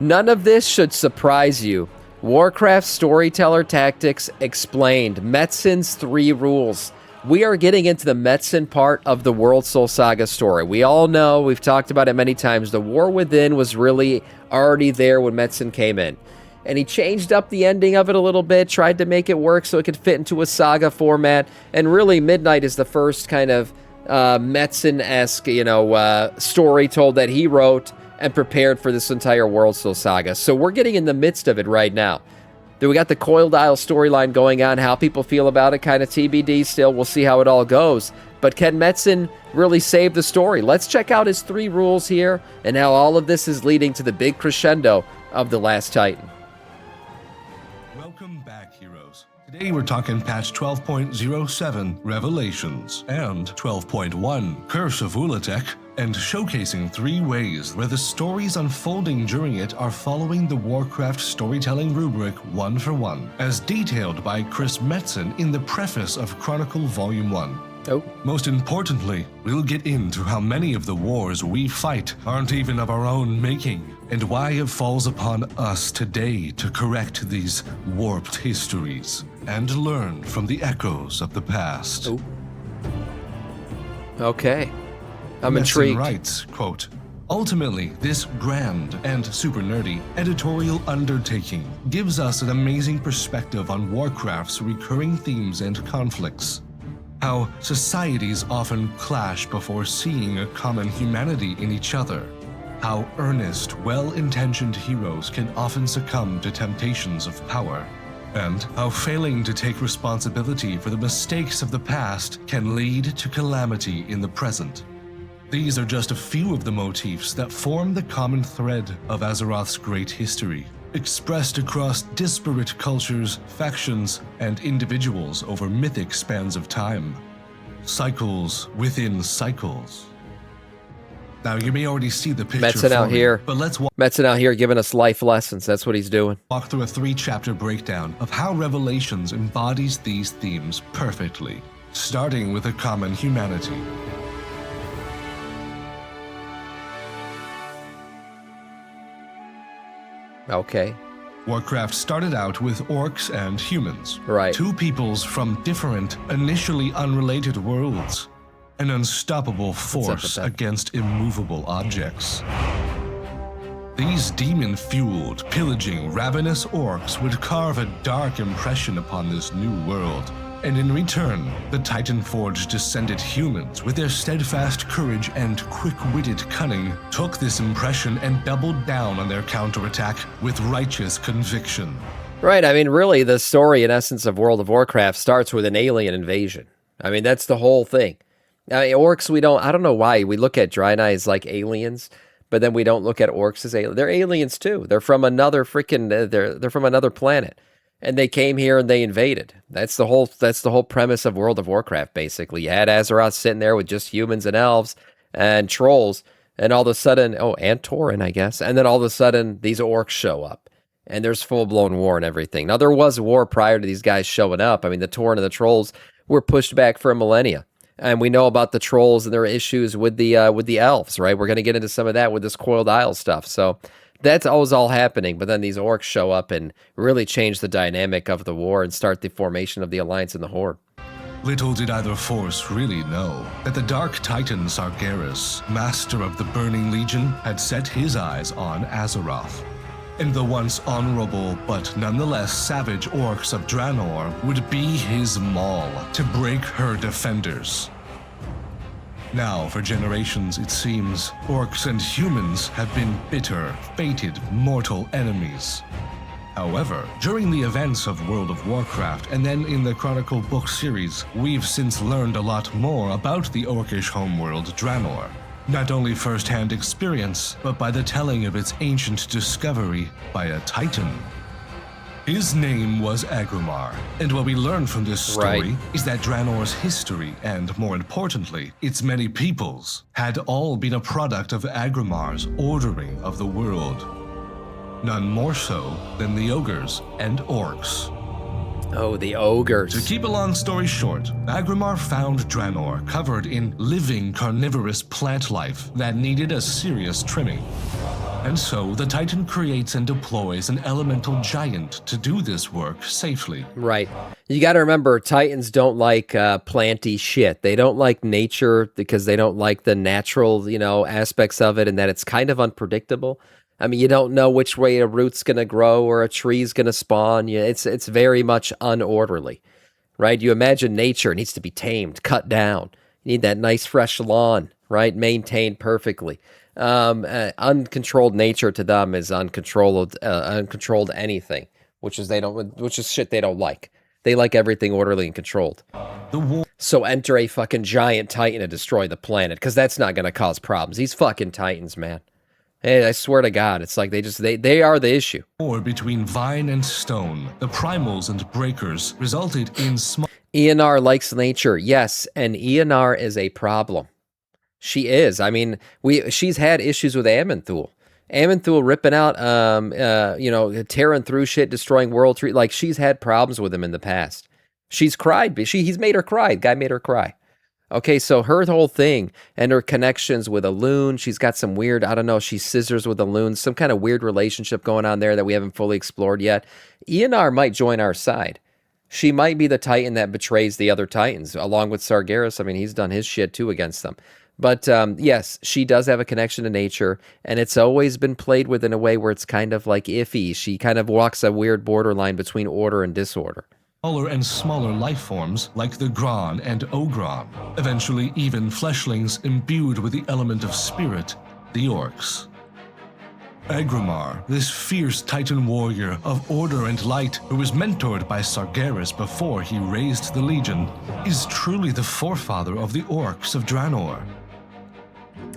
None of this should surprise you. Warcraft Storyteller Tactics Explained. Metzen's 3 rules. We are getting into the Metzen part of the World Soul Saga story. We all know, we've talked about it many times, the War Within was really already there when Metzen came in. And he changed up the ending of it a little bit, tried to make it work so it could fit into a saga format. And really, Midnight is the first kind of Metzen-esque, story told that he wrote and prepared for this entire World Soul Saga. So we're getting in the midst of it right now. Then we got the Coiled Isle storyline going on. How people feel about it, kind of TBD still. We'll see how it all goes. But can Metzen really save the story? Let's check out his 3 rules here and how all of this is leading to the big crescendo of The Last Titan. Welcome back, heroes. Today we're talking patch 12.07 Revelations and 12.1 Curse of Ulatek, and showcasing 3 ways where the stories unfolding during it are following the Warcraft storytelling rubric one for one, as detailed by Chris Metzen in the preface of Chronicle Volume 1. Oh. Most importantly, we'll get into how many of the wars we fight aren't even of our own making, and why it falls upon us today to correct these warped histories and learn from the echoes of the past. Oh. Okay. I'm Metzen intrigued. writes, quote, "Ultimately, this grand and super nerdy editorial undertaking gives us an amazing perspective on Warcraft's recurring themes and conflicts. How societies often clash before seeing a common humanity in each other. How earnest, well-intentioned heroes can often succumb to temptations of power. And how failing to take responsibility for the mistakes of the past can lead to calamity in the present. These are just a few of the motifs that form the common thread of Azeroth's great history, expressed across disparate cultures, factions, and individuals over mythic spans of time. Cycles within cycles." Now, you may already see the picture Metzen out here. but let's Metzen out here giving us life lessons. That's what he's doing. walk through a 3-chapter breakdown of how Revelations embodies these themes perfectly, starting with a common humanity. Okay. Warcraft started out with orcs and humans. Right. 2 peoples from different, initially unrelated worlds. An unstoppable force that? against immovable objects. These demon-fueled, pillaging, ravenous orcs would carve a dark impression upon this new world. And in return, the Titanforge-descended humans, with their steadfast courage and quick-witted cunning, took this impression and doubled down on their counterattack with righteous conviction. Right, I mean, really, the story, in essence, of World of Warcraft starts with an alien invasion. I mean, that's the whole thing. I mean, orcs, I don't know why, we look at Draenei as like aliens, but then we don't look at orcs as aliens. They're aliens, too. They're from another they're from another planet. And they came here and they invaded. That's the whole premise of World of Warcraft, basically. You had Azeroth sitting there with just humans and elves and trolls, and all of a sudden, and Tauren, I guess, and then all of a sudden, these orcs show up, and there's full-blown war and everything. Now, there was war prior to these guys showing up. I mean, the Tauren and the trolls were pushed back for a millennia, and we know about the trolls and their issues with the elves, right? We're going to get into some of that with this Coiled Isle stuff, so that's always all happening, but then these orcs show up and really change the dynamic of the war and start the formation of the Alliance and the Horde. Little did either force really know that the Dark Titan Sargeras, master of the Burning Legion, had set his eyes on Azeroth. And the once honorable but nonetheless savage orcs of Draenor would be his maul to break her defenders. Now, for generations, it seems, orcs and humans have been bitter, fated, mortal enemies. However, during the events of World of Warcraft and then in the Chronicle book series, we've since learned a lot more about the orcish homeworld Draenor. Not only first-hand experience, but by the telling of its ancient discovery by a Titan. His name was Agromar, and what we learn from this story is that Draenor's history, and more importantly, its many peoples, had all been a product of Agromar's ordering of the world. None more so than the ogres and orcs. Oh, the ogres. To keep a long story short, Agromar found Draenor covered in living carnivorous plant life that needed a serious trimming. And so the Titan creates and deploys an elemental giant to do this work safely. Right. You got to remember, Titans don't like planty shit. They don't like nature because they don't like the natural, aspects of it, and that it's kind of unpredictable. I mean, you don't know which way a root's going to grow or a tree's going to spawn. It's very much unorderly, right? You imagine nature needs to be tamed, cut down. You need that nice fresh lawn, right? Maintained perfectly. Uncontrolled nature to them is uncontrolled anything, which is shit they don't like. They like everything orderly and controlled. So enter a fucking giant Titan to destroy the planet, because that's not going to cause problems. These fucking Titans, man. Hey, I swear to God, it's like they are the issue. War between vine and stone, the primals and breakers, resulted in Eonar likes nature, yes, and Eonar is a problem. She is. I mean, she's had issues with Aman'Thul. Aman'Thul ripping out, tearing through shit, destroying World Tree. Like, she's had problems with him in the past. She's cried. He's made her cry. Guy made her cry. Okay, so her whole thing and her connections with Elune, she's got some weird, I don't know, she scissors with Elune, some kind of weird relationship going on there that we haven't fully explored yet. Eonar might join our side. She might be the Titan that betrays the other Titans, along with Sargeras. I mean, he's done his shit too against them. But yes, she does have a connection to nature, and it's always been played with in a way where it's kind of like iffy. She kind of walks a weird borderline between order and disorder. Smaller and smaller life forms like the Gron and Ogron, eventually even fleshlings imbued with the element of spirit, the Orcs. Agramar, this fierce Titan warrior of order and light who was mentored by Sargeras before he raised the Legion, is truly the forefather of the Orcs of Draenor.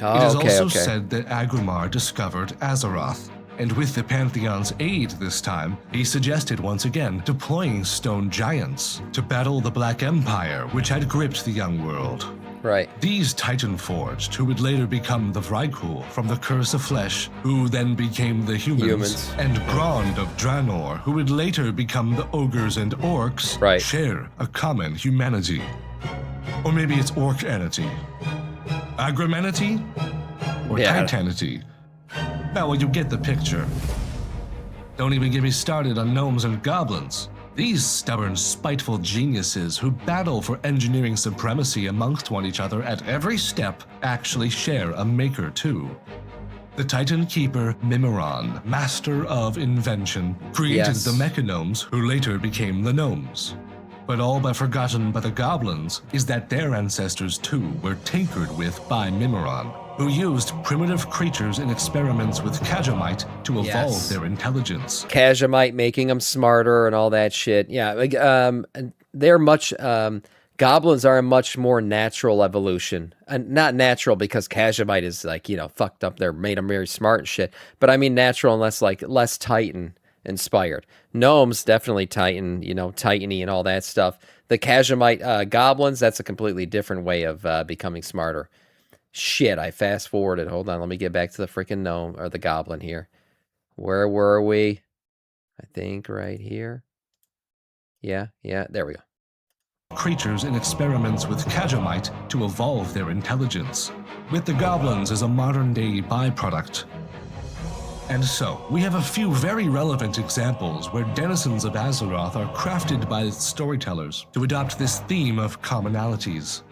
Oh, it is also said that Agramar discovered Azeroth, and with the Pantheon's aid this time, he suggested once again deploying stone giants to battle the Black Empire, which had gripped the young world. Right. These Titan Forged, who would later become the Vrykul from the Curse of Flesh, who then became the humans. And Grond of Draenor, who would later become the Ogres and Orcs, right, share a common humanity. Or maybe it's Orcanity. Agramanity? Or Titanity? Well, you get the picture. Don't even get me started on gnomes and goblins. These stubborn, spiteful geniuses who battle for engineering supremacy amongst one each other at every step actually share a maker too. The Titan Keeper Mimiron, master of invention, created the mechagnomes who later became the gnomes. But all but forgotten by the goblins is that their ancestors too were tinkered with by Mimiron, who used primitive creatures in experiments with Kajamite to evolve their intelligence. Kajamite making them smarter and all that shit. Yeah, they're much... goblins are a much more natural evolution. And not natural because Kajamite is like, fucked up. They're made them very smart and shit. But I mean natural and less Titan inspired. Gnomes, definitely Titan, Titany and all that stuff. The Kajamite goblins, that's a completely different way of becoming smarter. Shit, I fast forwarded. Hold on, let me get back to the freaking gnome or the goblin here. Where were we? I think right here. Yeah, there we go. Creatures in experiments with Kajamite to evolve their intelligence, with the goblins as a modern-day byproduct. And so, we have a few very relevant examples where denizens of Azeroth are crafted by its storytellers to adopt this theme of commonalities.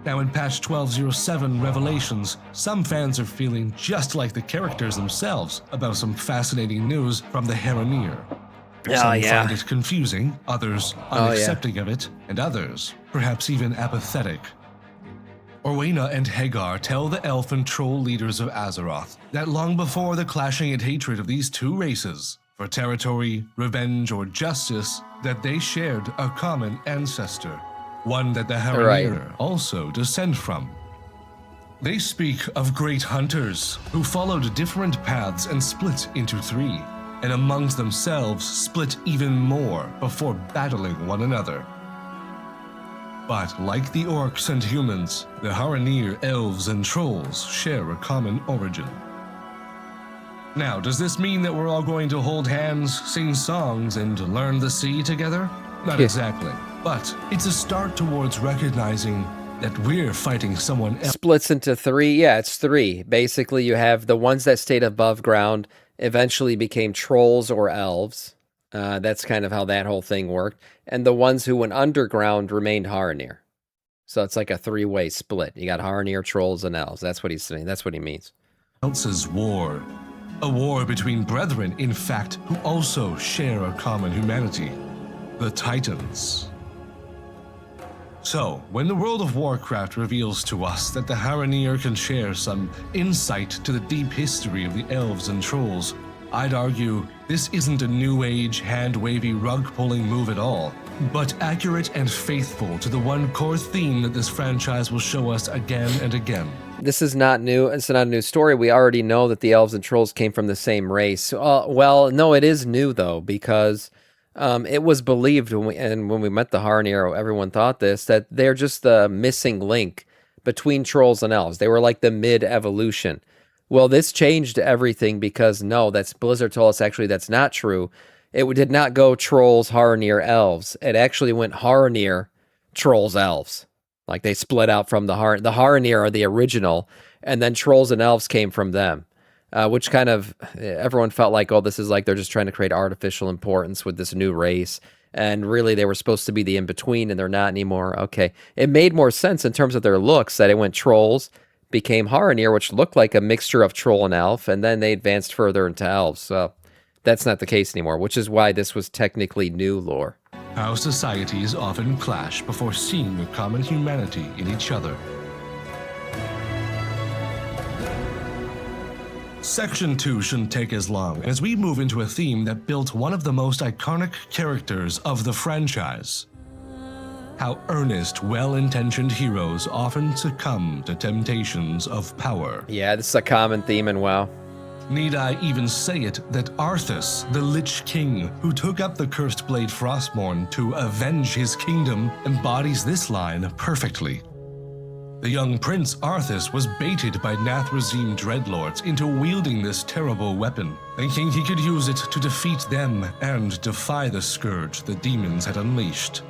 Now in patch 1207 Revelations, some fans are feeling just like the characters themselves about some fascinating news from the Heronir. Some find it confusing, others unaccepting of it, and others perhaps even apathetic. Orwena and Hagar tell the elf and troll leaders of Azeroth that long before the clashing and hatred of these two races, for territory, revenge, or justice, that they shared a common ancestor, one that the Heronir also descend from. They speak of great hunters who followed different paths and split into three, and amongst themselves split even more before battling one another. But like the orcs and humans, the Heronir, elves, and trolls share a common origin. Now, does this mean that we're all going to hold hands, sing songs, and learn the sea together? Not exactly, but it's a start towards recognizing that we're fighting someone else. Splits into three. Yeah, it's three. Basically, you have the ones that stayed above ground eventually became trolls or elves. That's kind of how that whole thing worked. And the ones who went underground remained Haranir. So it's like a three-way split. You got Haranir, trolls, and elves. That's what he's saying. That's what he means. Else's war. A war between brethren, in fact, who also share a common humanity. The Titans. So, when the world of Warcraft reveals to us that the Haranir can share some insight to the deep history of the elves and trolls, I'd argue this isn't a new age, hand-wavy, rug-pulling move at all, but accurate and faithful to the one core theme that this franchise will show us again and again. This is not new. It's not a new story. We already know that the elves and trolls came from the same race. Well, no, it is new, though, because it was believed when we met the Haranir, everyone thought this, that they're just the missing link between trolls and elves. They were like the mid-evolution. Well, this changed everything because, no, Blizzard told us actually that's not true. It did not go trolls, Haranir, elves. It actually went Haranir, trolls, elves. Like they split out from the Haranir are the original, and then trolls and elves came from them, which kind of everyone felt like, oh, this is like they're just trying to create artificial importance with this new race, and really they were supposed to be the in between, and they're not anymore. Okay, it made more sense in terms of their looks that it went trolls, became Haranir, which looked like a mixture of troll and elf, and then they advanced further into elves. So that's not the case anymore, which is why this was technically new lore. How societies often clash before seeing a common humanity in each other. Section 2 shouldn't take as long as we move into a theme that built one of the most iconic characters of the franchise. How earnest, well-intentioned heroes often succumb to temptations of power. Yeah, this is a common theme in WoW. Need I even say it that Arthas, the Lich King, who took up the cursed blade Frostmourne to avenge his kingdom, embodies this line perfectly. The young prince Arthas was baited by Nathrazim dreadlords into wielding this terrible weapon, thinking he could use it to defeat them and defy the scourge the demons had unleashed.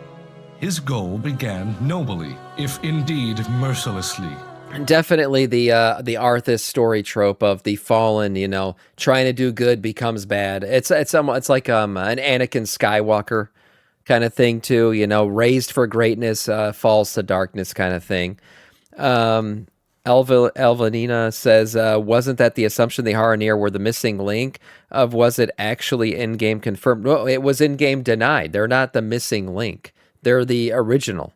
His goal began nobly, if indeed mercilessly. Definitely the Arthas story trope of the fallen, trying to do good becomes bad. It's like an Anakin Skywalker kind of thing too, raised for greatness, falls to darkness kind of thing. Elvanina says, wasn't that the assumption the Haranir were the missing link? Was it actually in-game confirmed? No, it was in-game denied. They're not the missing link. They're the original.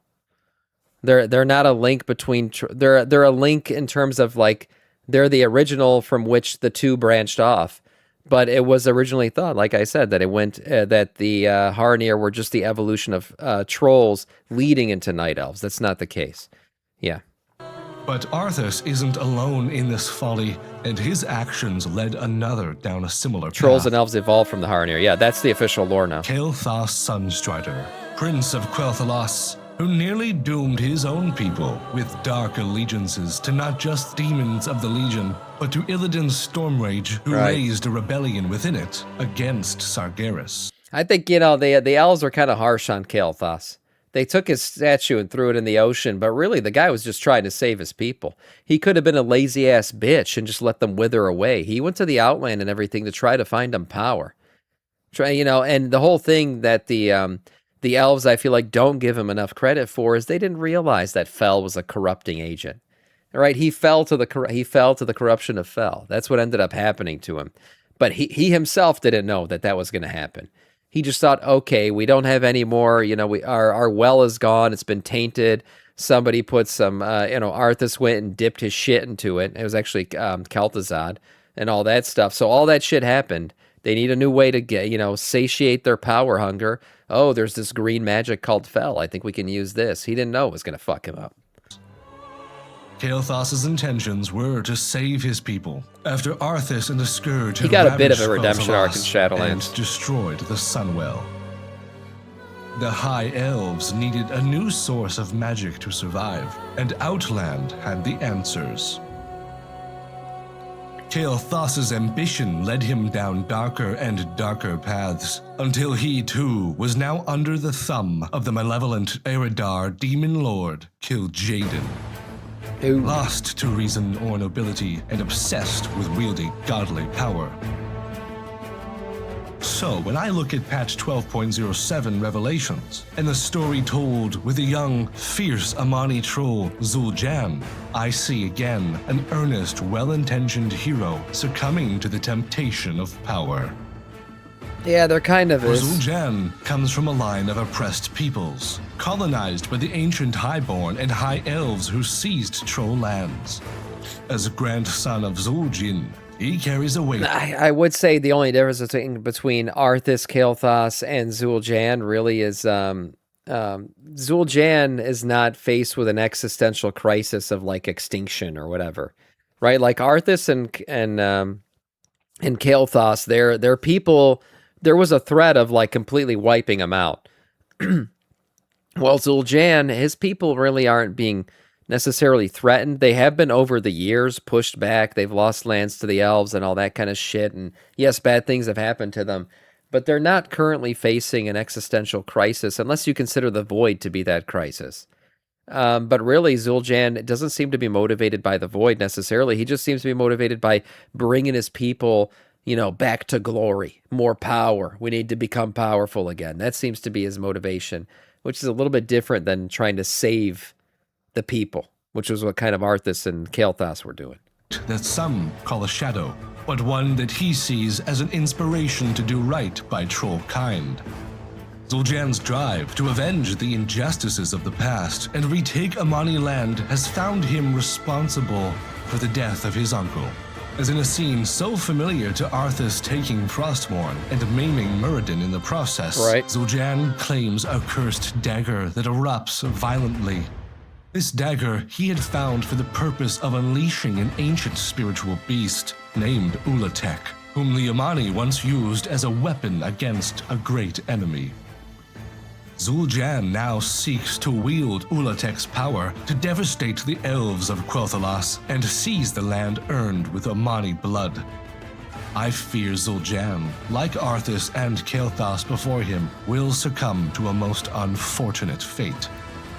They're not a link between. They're a link in terms of like they're the original from which the two branched off. But it was originally thought, like I said, that it went that the Haranir were just the evolution of trolls leading into night elves. That's not the case. Yeah. But Arthas isn't alone in this folly, and his actions led another down a similar path. Trolls and elves evolved from the Haranir. Yeah, that's the official lore now. Kael'thas Sunstrider, Prince of Quel'Thalas, who nearly doomed his own people with dark allegiances to not just demons of the Legion, but to Illidan's Stormrage, who raised a rebellion within it against Sargeras. I think, the elves are kind of harsh on Kael'thas. They took his statue and threw it in the ocean, but really the guy was just trying to save his people. He could have been a lazy-ass bitch and just let them wither away. He went to the Outland and everything to try to find them power. And the whole thing that the elves, I feel like, don't give him enough credit for is they didn't realize that Fel was a corrupting agent. Right? He fell to the corruption of Fel. That's what ended up happening to him. But he himself didn't know that was going to happen. He just thought, okay, we don't have any more, our well is gone. It's been tainted. Somebody put some, Arthas went and dipped his shit into it. It was actually Kel'Thuzad and all that stuff. So all that shit happened. They need a new way to get, satiate their power hunger. Oh, there's this green magic called Fel. I think we can use this. He didn't know it was going to fuck him up. Kael'thas' intentions were to save his people after Arthas and the Scourge he got a bit of a redemption arc in Shadowlands and destroyed the Sunwell. The High Elves needed a new source of magic to survive, and Outland had the answers. Kael'thas's ambition led him down darker and darker paths, until he too was now under the thumb of the malevolent Eridar demon lord Kil'jaeden. Ooh. Lost to reason or nobility and obsessed with wielding godly power. So, when I look at patch 12.07 Revelations, and the story told with the young, fierce Amani troll Zul'Jan, I see again an earnest, well-intentioned hero succumbing to the temptation of power. Yeah, there kind of For is. Zul'Jan comes from a line of oppressed peoples, colonized by the ancient Highborn and High Elves who seized troll lands. As grandson of Zul'Jin, he carries a weight. I would say the only difference between Arthas, Kael'thas, and Zul'Jan really is Zul'Jan is not faced with an existential crisis of like extinction or whatever, right? Like Arthas and Kael'thas, their people, there was a threat of like completely wiping them out. Well, Zul'Jan, his people really aren't being necessarily threatened. They have been over the years pushed back. They've lost lands to the elves and all that kind of shit. And yes, bad things have happened to them, but they're not currently facing an existential crisis unless you consider the void to be that crisis. But really, Zul'Jan doesn't seem to be motivated by the void necessarily. He just seems to be motivated by bringing his people, you know, back to glory, more power. We need to become powerful again. That seems to be his motivation, which is a little bit different than trying to save the people, which was what kind of Arthas and Kael'thas were doing. That some call a shadow, but one that he sees as an inspiration to do right by troll kind. Zul'Jan's drive to avenge the injustices of the past and retake Amani land has found him responsible for the death of his uncle. As in a scene so familiar to Arthas taking Frostmourne and maiming Muradin in the process, right. Zul'Jan claims a cursed dagger that erupts violently. This dagger he had found for the purpose of unleashing an ancient spiritual beast named Ulatek, whom the Amani once used as a weapon against a great enemy. Zul'Jan now seeks to wield Ulatek's power to devastate the elves of Quel'Thalas and seize the land earned with Amani blood. I fear Zul'Jan, like Arthas and Kael'thas before him, will succumb to a most unfortunate fate.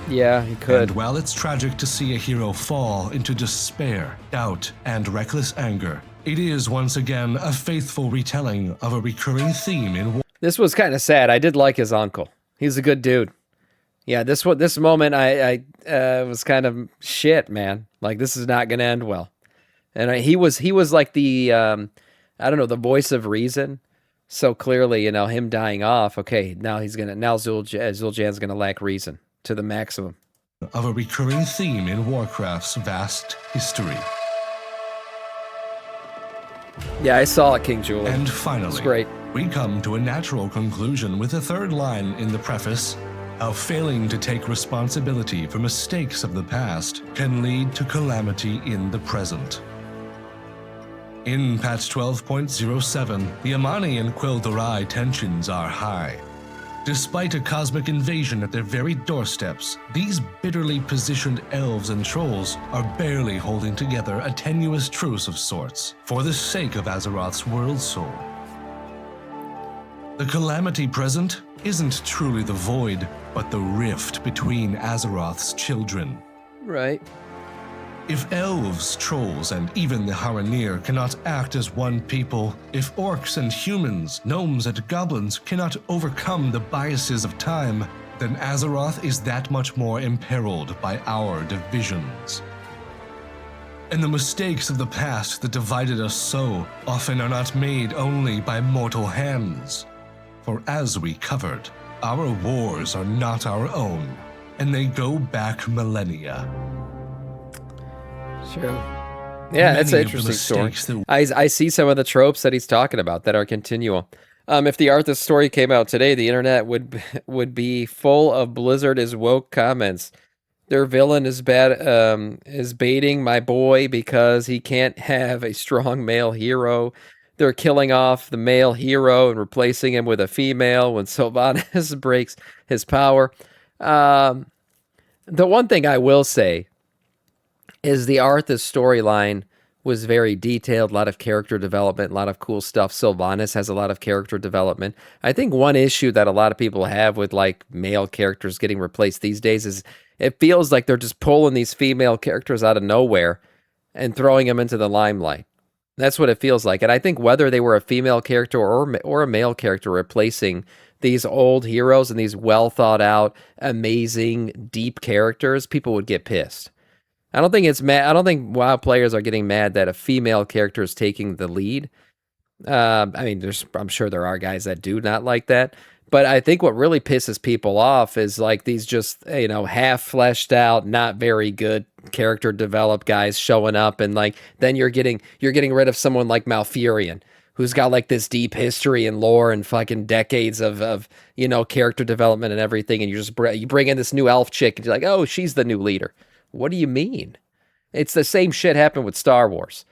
Yeah, he could. And while it's tragic to see a hero fall into despair, doubt, and reckless anger, it is once again a faithful retelling of a recurring theme in This was kind of sad. I did like his uncle. He's a good dude. Yeah, this moment I was kind of shit, man. Like this is not gonna end well. And he was like the I don't know, the voice of reason. So clearly, you know, him dying off. Okay, now Zul'Jan's gonna lack reason to the maximum. Of a recurring theme in Warcraft's vast history. Yeah, I saw it, King Julian. And finally, it's great. We come to a natural conclusion with the third line in the preface: how failing to take responsibility for mistakes of the past can lead to calamity in the present. In patch 12.07, the Amani and Quel'Dorei tensions are high. Despite a cosmic invasion at their very doorsteps, these bitterly positioned elves and trolls are barely holding together a tenuous truce of sorts for the sake of Azeroth's world soul. The calamity present isn't truly the void, but the rift between Azeroth's children. Right. If elves, trolls, and even the Haranir cannot act as one people, if orcs and humans, gnomes and goblins cannot overcome the biases of time, then Azeroth is that much more imperiled by our divisions. And the mistakes of the past that divided us so often are not made only by mortal hands. For as we covered, our wars are not our own, and they go back millennia. True. Yeah, that's an Many of the interesting mistakes story. that I see some of the tropes that he's talking about that are continual. If the Arthas story came out today, the internet would be full of Blizzard is woke comments. Their villain is baiting my boy because he can't have a strong male hero. They're killing off the male hero and replacing him with a female when Sylvanas breaks his power. The one thing I will say is the Arthas storyline was very detailed, a lot of character development, a lot of cool stuff. Sylvanas has a lot of character development. I think one issue that a lot of people have with like male characters getting replaced these days is it feels like they're just pulling these female characters out of nowhere and throwing them into the limelight. That's what it feels like. And I think whether they were a female character or a male character replacing these old heroes and these well thought out, amazing, deep characters, people would get pissed. I don't think it's mad. I don't think WoW players are getting mad that a female character is taking the lead. I mean, I'm sure there are guys that do not like that, but I think what really pisses people off is like these just half fleshed out, not very good character developed guys showing up, and like then you're getting rid of someone like Malfurion, who's got like this deep history and lore and fucking decades of character development and everything, and you bring in this new elf chick and you're like, oh, she's the new leader. What do you mean? It's the same shit happened with Star Wars.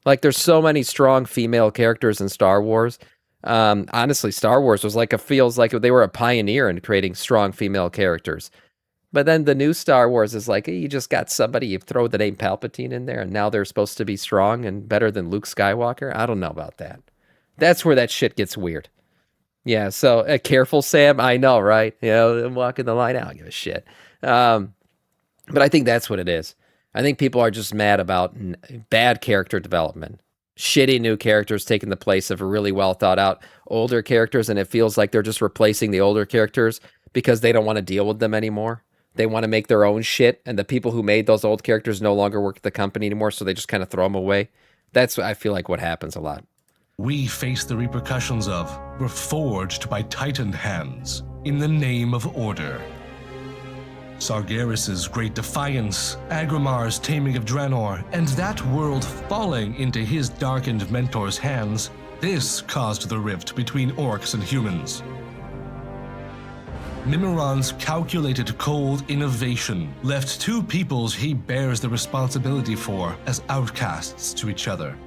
Like, there's so many strong female characters in Star Wars. Honestly, Star Wars feels like they were a pioneer in creating strong female characters. But then the new Star Wars is like, you just got somebody, you throw the name Palpatine in there, and now they're supposed to be strong and better than Luke Skywalker? I don't know about that. That's where that shit gets weird. Yeah, so careful, Sam. I know, right? I'm walking the line. I don't give a shit. But I think that's what it is. I think people are just mad about bad character development. Shitty new characters taking the place of really well thought out older characters, and it feels like they're just replacing the older characters because they don't want to deal with them anymore. They want to make their own shit, and the people who made those old characters no longer work at the company anymore, so they just kind of throw them away. That's, I feel like, what happens a lot. We face the repercussions of were forged by Titan hands in the name of order. Sargeras' great defiance, Agrimar's taming of Draenor, and that world falling into his darkened mentor's hands, this caused the rift between orcs and humans. Mimiron's calculated cold innovation left two peoples he bears the responsibility for as outcasts to each other.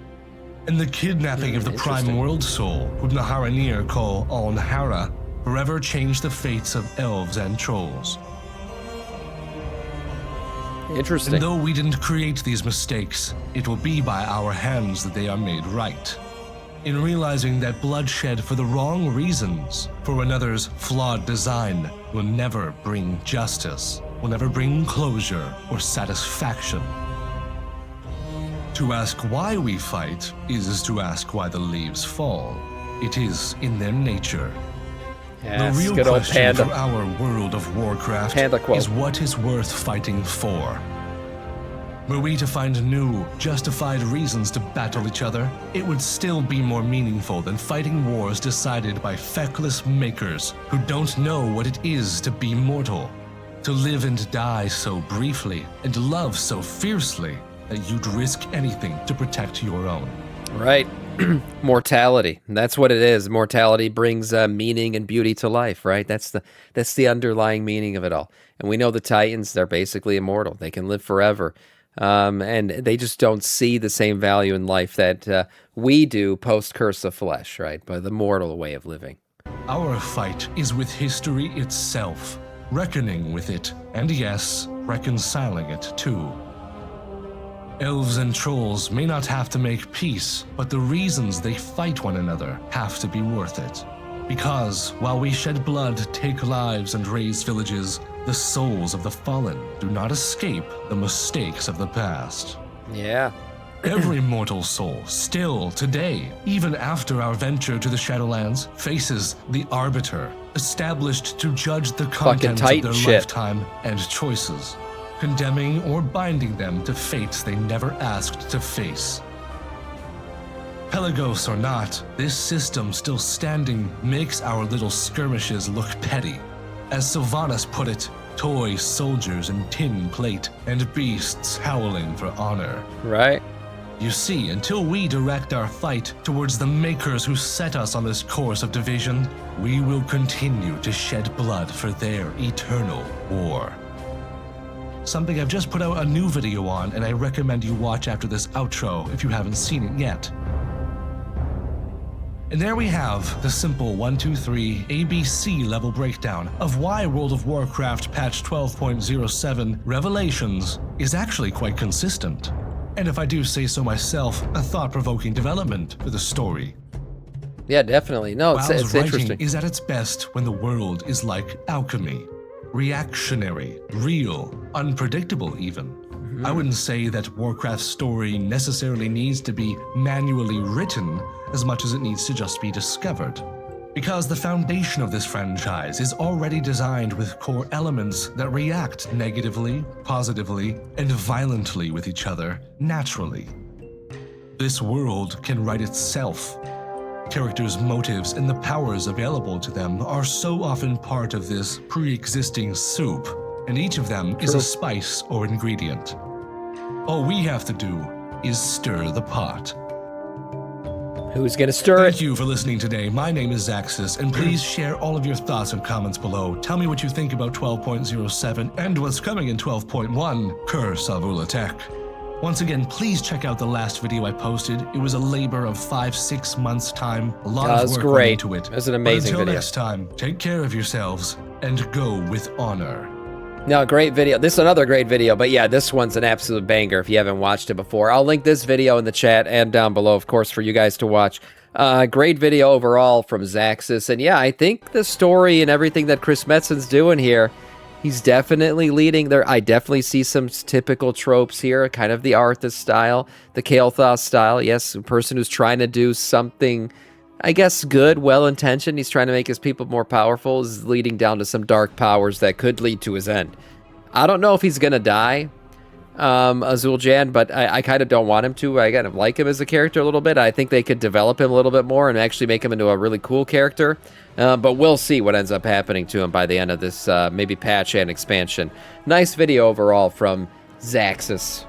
And the kidnapping of the Prime World Soul, whom the Haranir call Al-Nahara, forever changed the fates of elves and trolls. Interesting. And though we didn't create these mistakes, it will be by our hands that they are made right. In realizing that bloodshed for the wrong reasons, for another's flawed design, will never bring justice, will never bring closure or satisfaction. To ask why we fight is to ask why the leaves fall. It is in their nature. Yes, the real good old question Panda. for our world of Warcraft Panda quote. is what is worth fighting for. Were we to find new, justified reasons to battle each other, it would still be more meaningful than fighting wars decided by feckless makers who don't know what it is to be mortal, to live and die so briefly and love so fiercely that you'd risk anything to protect your own. Right. Mortality. That's what it is. Mortality brings meaning and beauty to life, right? That's the underlying meaning of it all. And we know the Titans, they're basically immortal. They can live forever. And they just don't see the same value in life that we do post-Curse of Flesh, right? By the mortal way of living. Our fight is with history itself, reckoning with it, and yes, reconciling it too. Elves and trolls may not have to make peace, but the reasons they fight one another have to be worth it. Because while we shed blood, take lives, and raise villages, the souls of the fallen do not escape the mistakes of the past. Yeah. Every mortal soul, still today, even after our venture to the Shadowlands, faces the Arbiter, established to judge the contents of their lifetime and choices, condemning or binding them to fates they never asked to face. Pelagos or not, this system still standing makes our little skirmishes look petty. As Sylvanas put it, toy soldiers in tin plate and beasts howling for honor. Right. You see, until we direct our fight towards the makers who set us on this course of division, we will continue to shed blood for their eternal war. Something I've just put out a new video on, and I recommend you watch after this outro if you haven't seen it yet. And there we have the simple 1, 2, 3 ABC level breakdown of why World of Warcraft patch 12.07 Revelations is actually quite consistent. and if I do say so myself, a thought-provoking development for the story. Yeah, definitely. No, WoW's it's writing interesting. is at its best when the world is like alchemy. Reactionary, real, unpredictable even. I wouldn't say that Warcraft's story necessarily needs to be manually written as much as it needs to just be discovered. Because the foundation of this franchise is already designed with core elements that react negatively, positively, and violently with each other naturally. This world can write itself. Characters' motives and the powers available to them are so often part of this pre-existing soup, and each of them is a spice or ingredient. All we have to do is stir the pot. Who's gonna stir it? Thank you for listening today. My name is Zaxxus, and please share all of your thoughts and comments below. Tell me what you think about 12.07 and what's coming in 12.1, Curse of Ulatek. Once again, please check out the last video I posted. It was a labor of 5-6 months' time. A lot of work went into it. It was an amazing Until video. next time, take care of yourselves and go with honor. No, great video. This is another great video, but yeah, this one's an absolute banger if you haven't watched it before. I'll link this video in the chat and down below, of course, for you guys to watch. Great video overall from Zaxxus, and yeah, I think the story and everything that Chris Metzen's doing here, he's definitely leading there. I definitely see some typical tropes here, kind of the Arthas style, the Kael'thas style. Yes, a person who's trying to do something, I guess, good, well-intentioned. He's trying to make his people more powerful, is leading down to some dark powers that could lead to his end. I don't know if he's going to die, Azul'jan, but I kind of don't want him to. I kind of like him as a character a little bit. I think they could develop him a little bit more and actually make him into a really cool character. But we'll see what ends up happening to him by the end of this maybe patch and expansion. Nice video overall from Zaxxus.